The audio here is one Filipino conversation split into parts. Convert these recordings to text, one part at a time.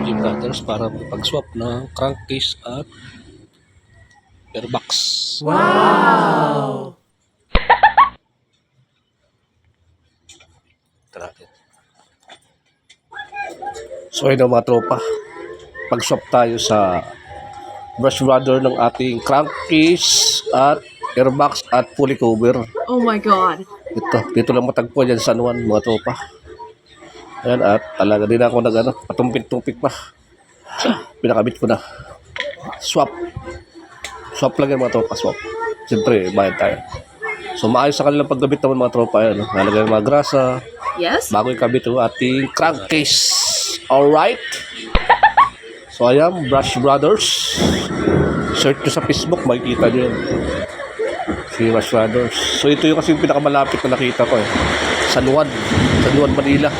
MG Brothers para pag-swap ng crankcase at airbox. Wow! Ito natin. So ayun mga tropa, pag-swap tayo sa brush rudder ng ating crankcase at airbox at pulley cover. Oh my God. Dito lang matagpuan dyan sa San Juan mga tropa. Ayan, at talaga din ako patumpik-tumpik pa. Pinakabit ko na. Swap lang yan mga tropa, swap. Siyempre, bayad tayo. So maayos sa kanilang pagkabit naman mga tropa. Ayan, nalagay mga grasa. Yes? Bago ikabit yung ating crankcase. Alright. So ayan, Brush Brothers. Search nyo sa Facebook, makikita nyo yun. Si Brush Brothers. So ito yung kasi yung pinakamalapit na nakita ko San Juan, Manila.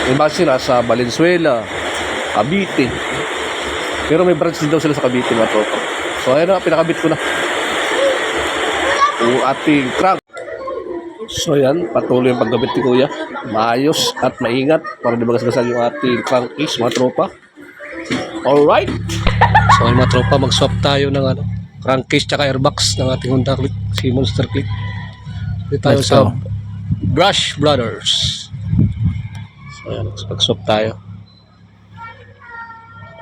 May base sila sa Valenzuela, Cavite. Pero may branch din daw sila sa Cavite mga tropa. So ayan na, pinakabit ko na yung ating crank. So ayan, patuloy yung pagkabit ni Kuya. Maayos at maingat para di magasgasan yung ating crankcase mga tropa. Alright. So ayan mga tropa, mag-swap tayo ng crankcase tsaka airbox ng ating Honda Click, si Monster Click. Dito tayo sa Brush Brothers. So ayan, mag-swap tayo.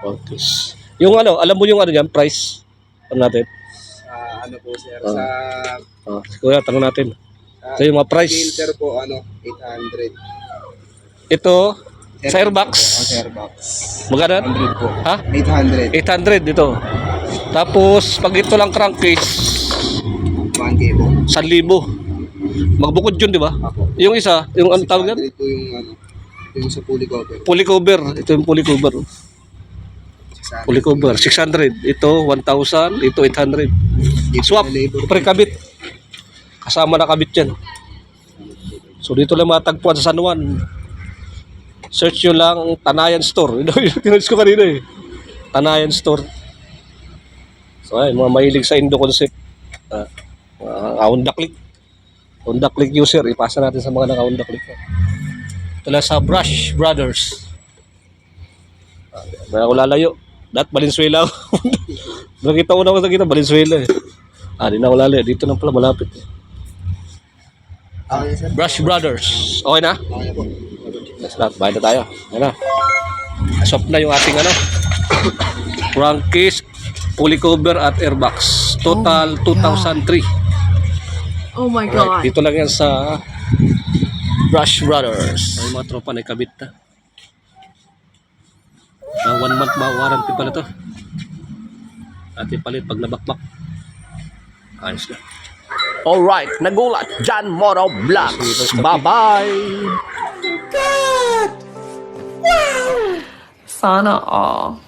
Okay. Yung alam mo yung yan, price natin? Ano po sir, sa Si Kuya, tanong natin. Ito yung mga price. filter po 800. Ito, sa airbox. Sa airbox. Magkano? 100 po. Ha? 800. 800 dito. Tapos, pag ito lang crankcase, 1K po. 1,000. Magbukod yun, di ba? Ako. Yung isa, yung ano tawag yan? 600 po yung sa pulley cover. Pulley cover. Ito yung pulley cover. Pulley cover, 600. Ito, 1,000. Ito, 800. Swap, pre-kabit. Kasama na kabit yan. So, dito lang matagpuan sa San Juan. Search nyo lang Tanayan Store. Tinulis ko kanina Tanayan Store. So, ay, mga mahilig sa Indo concept. Honda Click. Honda Click user. Ipasa natin sa mga naka-Honda Click. Ito lang sa Brush Brothers. May ako lalayo. Dat Valenzuela. Nakita ko na ako sa Valenzuela di na ako lalayo. Dito na pala malapit Okay sir. Brush Brothers. Okay na? Okay po. Let's not. Bayad na tayo. Ayan na. Swap na yung ating crankcase, pulley cover at airbox. Total 2,003. Oh my Alright, God. dito lang yan sa Brush Brothers. Ay mga tropa na ikabit na. 1 month warranty pala to. Ating palit pag nabakbak. Ayos na. Alright, nagulat. John Moro Vlogs. Bye-bye. Sana all.